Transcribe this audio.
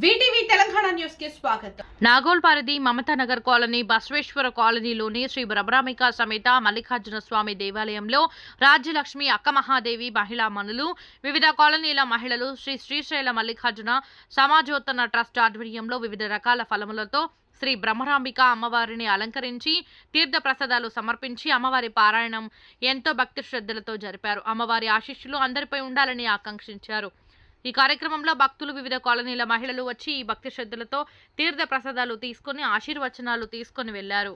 VTV Telangana news కి స్వాగతం. నాగోల్ పరిధి మమతానగర్ కాలనీ బసవేశ్వర కాలనీలోని శ్రీ బ్రహ్మరాంబిక సమేత మల్లికార్జున స్వామి దేవాలయంలో రాజ్యలక్ష్మి అక్క మహాదేవి మహిళా మనులు వివిధ కాలనీల మహిళలు శ్రీ శ్రీశైల మల్లికార్జున సమాజోత్తన ట్రస్ట్ ఆధ్వర్యంలో వివిధ రకాల ఫలములతో శ్రీ బ్రహ్మరాంబిక అమ్మవారిని అలంకరించి తీర్థ ప్రసాదాలు సమర్పించి అమ్మవారి పారాయణం ఎంతో భక్తి శ్రద్ధలతో జరిపారు. అమ్మవారి ఆశీస్సులు అందరిపై ఉండాలని ఆకాంక్షించారు. ఈ కార్యక్రమంలో భక్తులు వివిధ కాలనీల మహిళలు వచ్చి ఈ భక్తి శ్రద్ధలతో తీర్థ ప్రసాదాలు తీసుకుని ఆశీర్వచనాలు తీసుకుని వెళ్లారు.